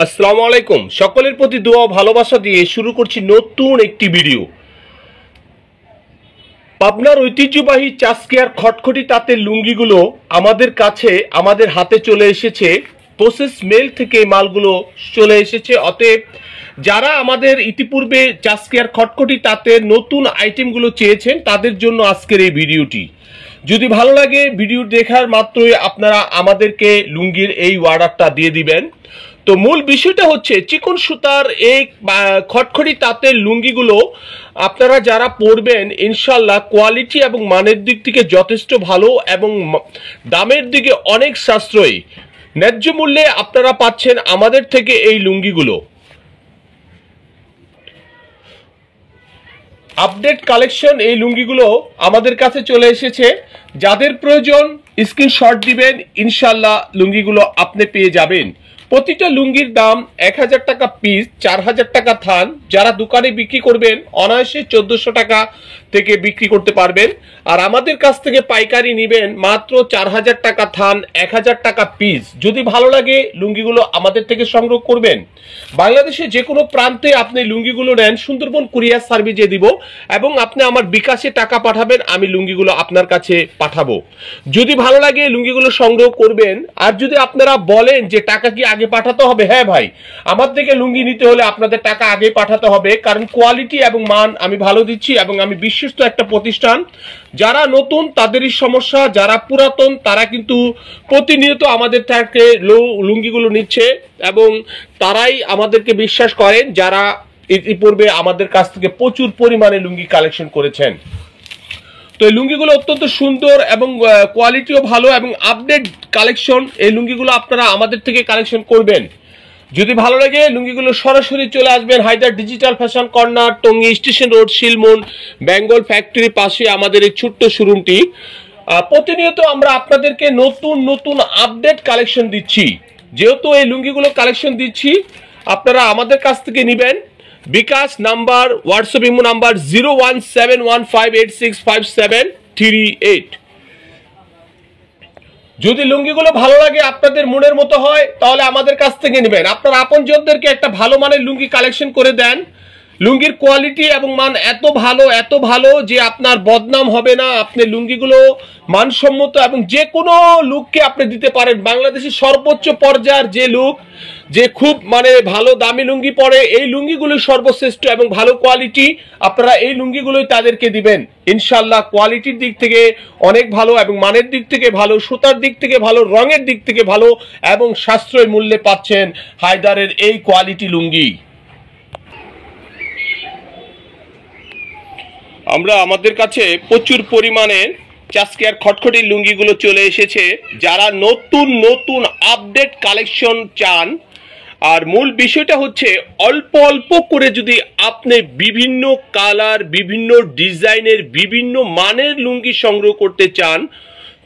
আসসালামু আলাইকুম। সকলের প্রতি দোয়া ভালোবাসা দিয়ে শুরু করছি নতুন একটি ভিডিও। পাবনার ঐতিহ্যবাহী চাষকিয়ার খটখটি তাঁতের লুঙ্গিগুলো আমাদের কাছে আমাদের হাতে চলে এসেছে। প্রসেস মেল থেকে মালগুলো চলে এসেছে। অতএব যারা আমাদের ইতিপূর্বে চাষকিয়ার খটখটি তাঁতের নতুন আইটেমগুলো চেয়েছেন তাদের জন্য আজকের এই ভিডিওটি। যদি ভালো লাগে ভিডিও দেখার মাত্রই আপনারা আমাদেরকে লুঙ্গির এই অর্ডারটা দিয়ে দিবেন। তো মূল বিষয়টা হচ্ছে চিকন সুতার এই খটখটি তাঁতের লুঙ্গিগুলো আপনারা যারা পরবেন ইনশাল্লাহ কোয়ালিটি এবং মানের দিক থেকে যথেষ্ট ভালো এবং দামের দিকে অনেক সাশ্রয়ী ন্যায্য মূল্যে আপনারা পাচ্ছেন আমাদের থেকে এই লুঙ্গিগুলো। আপডেট কালেকশন এই লুঙ্গিগুলো আমাদের কাছে চলে এসেছে। যাদের প্রয়োজন স্ক্রিনশট দিবেন, ইনশাল্লাহ লুঙ্গিগুলো আপনি পেয়ে যাবেন। প্রতিটা লুঙ্গির দাম 1000 টাকা পিস, 4000 টাকা থান। যারা দোকানে বিক্রি করবেন অনায়াসে 1400 টাকা থেকে বিক্রি করতে পারবেন। আর আমাদের কাছ থেকে পাইকারি নেবেন মাত্র 4000 টাকা থান, 1000 টাকা পিস। যদি ভালো লাগে লুঙ্গিগুলো আমাদের থেকে সংগ্রহ করবেন। বাংলাদেশে যে কোনো প্রান্তে আপনি লুঙ্গিগুলো নেন, সুন্দরবন কুরিয়ার সার্ভিসে দিব এবং আপনি আমার বিকাশে টাকা পাঠাবেন, আমি লুঙ্গিগুলো আপনার কাছে পাঠাবো। যদি ভালো লাগে লুঙ্গিগুলো সংগ্রহ করবেন। আর যদি আপনারা বলেন যে টাকা কি আগে পাঠাতে হবে, হ্যাঁ ভাই, আমার থেকে লুঙ্গি নিতে হলে আপনাদের টাকা আগে পাঠাতে হবে, কারণ কোয়ালিটি এবং মান আমি ভালো দিচ্ছি এবং আমি বিশ্বস্ত একটা প্রতিষ্ঠান। যারা নতুন তাদেরই সমস্যা, যারা পুরাতন তারা কিন্তু প্রতিনিয়ত আমাদের থেকে লুঙ্গিগুলো নিচ্ছে এবং তারাই আমাদেরকে বিশ্বাস করেন, যারা ইতিপূর্বে আমাদের কাছ থেকে প্রচুর পরিমাণে লুঙ্গি কালেকশন করেছেন। তো এই লুঙ্গিগুলো অত্যন্ত সুন্দর এবং কোয়ালিটিও ভালো এবং আপডেট কালেকশন। এই লুঙ্গিগুলো আপনারা আমাদের থেকে কালেকশন করবেন। যদি ভালো লাগে লুঙ্গিগুলো সরাসরি চলে আসবেন Haider digital fashion corner, Tongi station road, Shilmon, Bengal factory পাশে আমাদের এই ছোট্ট শোরুমটি। প্রতিনিয়ত আমরা আপনাদেরকে নতুন নতুন আপডেট কালেকশন দিচ্ছি। যেহেতু এই লুঙ্গিগুলো কালেকশন দিচ্ছি, আপনারা আমাদের কাছ থেকে নেবেন। বিকাশ নাম্বার, হোয়াটসঅ্যাপ ইমো নাম্বার 017158657338। যদি লুঙ্গিগুলো ভালো লাগে আপনাদের মনের মতো হয় তাহলে আমাদের কাছ থেকে নেবেন। আপনার আপনজনদেরকে একটা ভালো মানের লুঙ্গি কালেকশন করে দেন। লুঙ্গির কোয়ালিটি এবং মান এত ভালো যে আপনার বদনাম হবে না। আপনি লুঙ্গিগুলো মানসম্মত এবং যে কোনো লুককে আপনি দিতে পারেন। বাংলাদেশের সর্বোচ্চ পর্যায়ের যে লুক, যে খুব ভালো দামি লুঙ্গি পরে, এই লুঙ্গিগুলো সর্বশ্রেষ্ঠ এবং ভালো কোয়ালিটি। আপনারা এই লুঙ্গিগুলোই তাদেরকে দিবেন। ইনশাল্লাহ কোয়ালিটির দিক থেকে অনেক ভালো এবং মানের দিক থেকে ভালো, সুতার দিক থেকে ভালো, রঙের দিক থেকে ভালো এবং সাশ্রয় মূল্যে পাচ্ছেন হায়দারের এই কোয়ালিটি লুঙ্গি। আমাদের কাছে প্রচুর পরিমাণে চাষকিয়ার খটখটির লুঙ্গিগুলো চলে এসেছে। যারা নতুন নতুন আপডেট কালেকশন চান, আর মূল বিষয়টা হচ্ছে অল্প অল্প করে যদি আপনি বিভিন্ন কালার, বিভিন্ন ডিজাইনের, বিভিন্ন মানের লুঙ্গি সংগ্রহ করতে চান,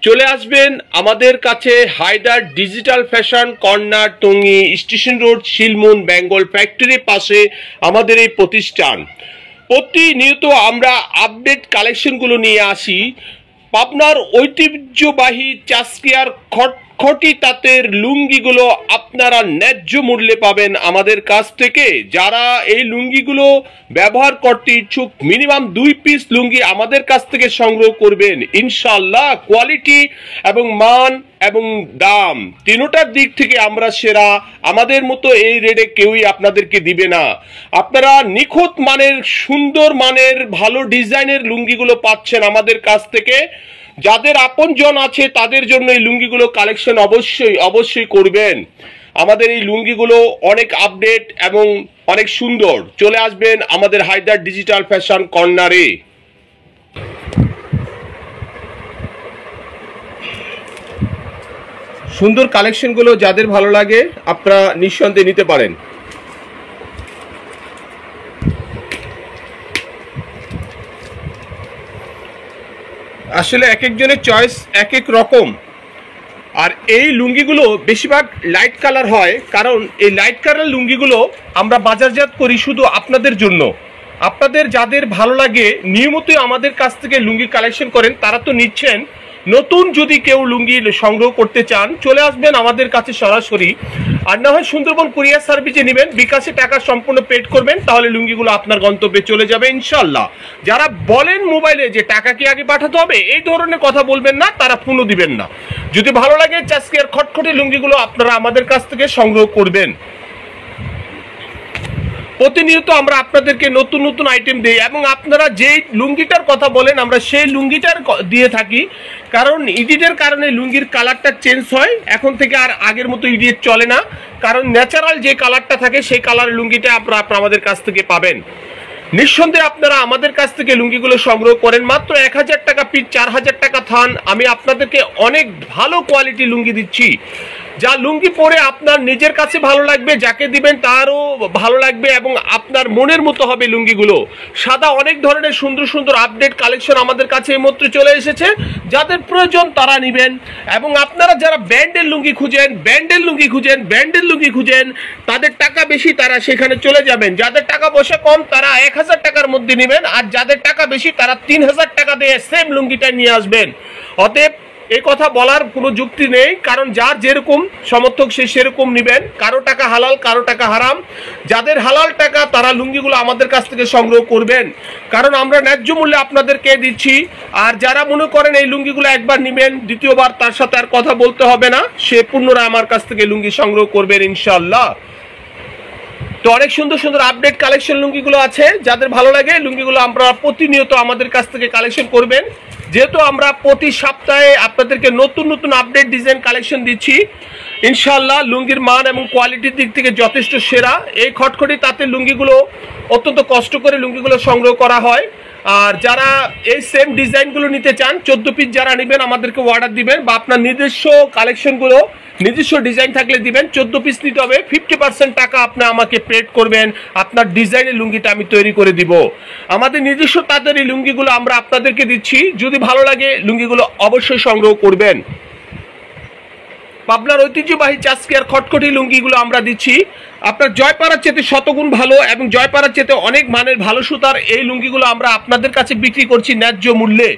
চলে আসবেন আমাদের কাছে Haider digital fashion corner, Tongi station road, Shilmon, Bengal ফ্যাক্টরির পাশে আমাদের এই প্রতিষ্ঠান। প্রতিনিয়ত আমরা আপডেট কালেকশনগুলো নিয়ে আসি। পাবনার ঐতিহ্যবাহী চাষকিয়ার খটখটি তাঁতের লুঙ্গিগুলো আপনারা ন্যায্য মূল্যে পাবেন আমাদের কাছ থেকে। যারা এই লুঙ্গিগুলো ব্যবহার করতে ইচ্ছুক, মিনিমাম 2 পিস লুঙ্গি আমাদের কাছ থেকে সংগ্রহ করবেন। ইনশাল্লাহ কোয়ালিটি এবং মান এবং দাম তিনটার দিক থেকে আমরা সেরা। আমাদের মতো এই রেটে কেউই আপনাদেরকে দিবে না। আপনারা নিখুঁত মানের, সুন্দর মানের, ভালো ডিজাইনের লুঙ্গিগুলো পাচ্ছেন আমাদের কাছ থেকে। যাদের আপনজন আছে তাদের জন্য এই লুঙ্গিগুলো কালেকশন অবশ্যই করবেন। আমাদের এই লুঙ্গিগুলো অনেক আপডেট এবং অনেক সুন্দর। চলে আসবেন আমাদের হায়দার ডিজিটাল ফ্যাশন কর্নারে। সুন্দর কালেকশনগুলো যাদের ভালো লাগে আপনারা নিঃসন্দেহে নিতে পারেন। আসলে এক একজনের চয়েস এক এক রকম। আর এই লুঙ্গিগুলো বেশিরভাগ লাইট কালার হয়, কারণ এই লাইট কালার লুঙ্গিগুলো আমরা বাজারজাত করি শুধু আপনাদের জন্য। আপনাদের যাদের ভালো লাগে নিয়মিতই আমাদের কাছ থেকে লুঙ্গি কালেকশন করেন তারা তো নিচ্ছেন। নতুন যদি কেউ লুঙ্গি সংগ্রহ করতে চান চলে আসবেন আমাদের কাছে সরাসরি। আর না হয় সুন্দরবন কুরিয়ার সার্ভিসে নেবেন, বিকাশে টাকা সম্পূর্ণ পেড করবেন, তাহলে লুঙ্গিগুলো আপনার গন্তব্যে চলে যাবে ইনশাল্লাহ। যারা বলেন মোবাইলে যে টাকা কি আগে পাঠাতে হবে, এই ধরনের কথা বলবেন না, তারা ফোনও দিবেন না। যদি ভালো লাগে চাস্কিয়ার খটখটি লুঙ্গিগুলো আপনারা আমাদের কাছ থেকে সংগ্রহ করবেন। প্রতিনিয়ত আমরা আপনাদেরকে নতুন নতুন আইটেম দিই এবং আপনারা যে লুঙ্গিটার কথা বলেন আমরা সেই লুঙ্গিটার দিয়ে থাকি, কারণ ইডিটের কারণে লুঙ্গির কালারটা চেঞ্জ হয়। এখন থেকে আর আগের মতো ইডিট চলে না, কারণ ন্যাচারাল যে কালারটা থাকে সেই কালারের লুঙ্গিটা আপনারা আমাদের কাছ থেকে পাবেন। নিঃসন্দেহে আপনারা আমাদের কাছ থেকে লুঙ্গিগুলো সংগ্রহ করেন মাত্র 1000 টাকা পিস, 4000 টাকা থান। আমি আপনাদেরকে অনেক ভালো কোয়ালিটি লুঙ্গি দিচ্ছি, যা লুঙ্গি পরে আপনার নিজের কাছে ভালো লাগবে, যাকে দিবেন তারও ভালো লাগবে এবং আপনার মনের মতো হবে লুঙ্গিগুলো। সাদা অনেক ধরনের সুন্দর সুন্দর আপডেট কালেকশন আমাদের কাছে এইমাত্র চলে এসেছে, যাদের প্রয়োজন তারা নেবেন। এবং আপনারা যারা ব্র্যান্ডের লুঙ্গি খুঁজেন, ব্র্যান্ডের লুঙ্গি খুঁজেন, তাদের টাকা বেশি তারা সেখানে চলে যাবেন। যাদের টাকা পয়সা কম তারা 1000 টাকার মধ্যে নেবেন, আর যাদের টাকা বেশি তারা 3000 টাকা দিয়ে সেম লুঙ্গিটা নিয়ে আসবেন। অতএব এই কথা বলার কোনো যুক্তি নেই, কারণ যার যেরকম সমর্থক সে সেরকম নেবেন। কারো টাকা হালাল, কারো টাকা হারাম। যাদের হালাল টাকা তারা লুঙ্গিগুলো আমাদের কাছ থেকে সংগ্রহ করবেন, কারণ আমরা ন্যায্য মূল্যে আপনাদেরকে দিচ্ছি। আর যারা মনে করেন এই লুঙ্গিগুলো একবার নেবেন, দ্বিতীয়বার তার সাথে আর কথা বলতে হবে না, সে পুনরায় আমার কাছ থেকে লুঙ্গি সংগ্রহ করবেন ইনশাল্লাহ। তো অনেক সুন্দর সুন্দর আপডেট কালেকশন লুঙ্গিগুলো আছে, যাদের ভালো লাগে লুঙ্গিগুলো আমরা প্রতিনিয়ত আমাদের কাছ থেকে কালেকশন করবেন। যেহেতু আমরা প্রতি সপ্তাহে আপনাদেরকে নতুন নতুন আপডেট ডিজাইন কালেকশন দিচ্ছি, ইনশাল্লাহ লুঙ্গির মান এবং কোয়ালিটির দিক থেকে যথেষ্ট সেরা। এই খটখটি তাতে লুঙ্গিগুলো অত্যন্ত কষ্ট করে লুঙ্গিগুলো সংগ্রহ করা হয়। আর যারা এই সেম ডিজাইনগুলো নিতে চান, 14 পিস যারা নেবেন আমাদেরকে অর্ডার দিবেন, বা আপনার নিজস্ব কালেকশনগুলো নিজস্ব ডিজাইন থাকলে দিবেন। 14 পিস নিতে হবে, 50% টাকা আপনি আমাকে পেড করবেন, আপনার ডিজাইনের লুঙ্গিটা আমি তৈরি করে দিব। আমাদের নিজস্ব তাদের এই লুঙ্গিগুলো আমরা আপনাদেরকে দিচ্ছি, যদি ভালো লাগে লুঙ্গিগুলো অবশ্যই সংগ্রহ করবেন। পাবনার ঐতিহ্যবাহী চাস্কিয়ার খটখটি লুঙ্গিগুলো আমরা দিচ্ছি আপনার জয়পাড়ার চেতে শতগুণ ভালো, এবং জয়পাড়ার চেতে অনেক মানের ভালো সুতার এই লুঙ্গিগুলো আমরা আপনাদের কাছে বিক্রি করছি ন্যায্য মূল্যে।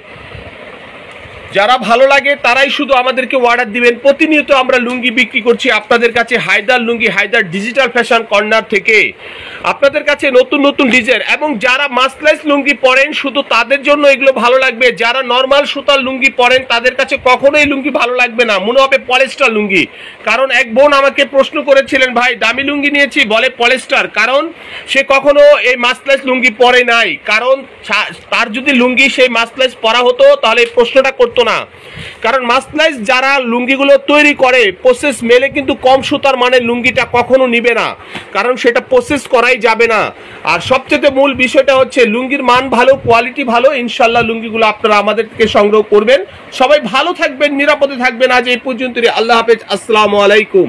যারা ভালো লাগে তারাই শুধু আমাদেরকে অর্ডার দিবেন। প্রতিনিয়ত আমরা লুঙ্গি বিক্রি করছি আপনাদের কাছে হায়দার লুঙ্গি, হায়দার ডিজিটাল ফ্যাশন কর্নার থেকে আপনাদের কাছে নতুন নতুন ডিজাইন। এবং যারা মাসলাইজ লুঙ্গি পরেন শুধু তাদের জন্য এগুলো ভালো লাগবে। যারা নর্মাল সুতার লুঙ্গি পরেন তাদের কাছে কখনোই লুঙ্গি ভালো লাগবে না, মনে হবে পলিস্টার লুঙ্গি। কারণ এক বোন আমাকে প্রশ্ন করেছিলেন, ভাই দামি লুঙ্গি নিয়েছি বলে পলিস্টার, কারণ সে কখনো এই মাসলাইজ লুঙ্গি পরে নাই। কারণ তার যদি লুঙ্গি সেই মাসলাইজ পরা হতো তাহলে এই প্রশ্নটা করতো না। কারণ মাসলাইজ যারা লুঙ্গিগুলো তৈরি করে প্রসেস মেলে কিন্তু কম সুতার মানের লুঙ্গিটা কখনো নিবে না, কারণ সেটা প্রসেস করাই যাবে না। আর সবচেয়ে মূল বিষয়টা হচ্ছে লুঙ্গির মান ভালো, কোয়ালিটি ভালো। ইনশাল্লাহ লুঙ্গিগুলো আপনারা আমাদের থেকে সংগ্রহ করবেন। সবাই ভালো থাকবেন, নিরাপদে থাকবেন। আজ এই পর্যন্তই। আল্লাহ হাফেজ, আসসালামু আলাইকুম।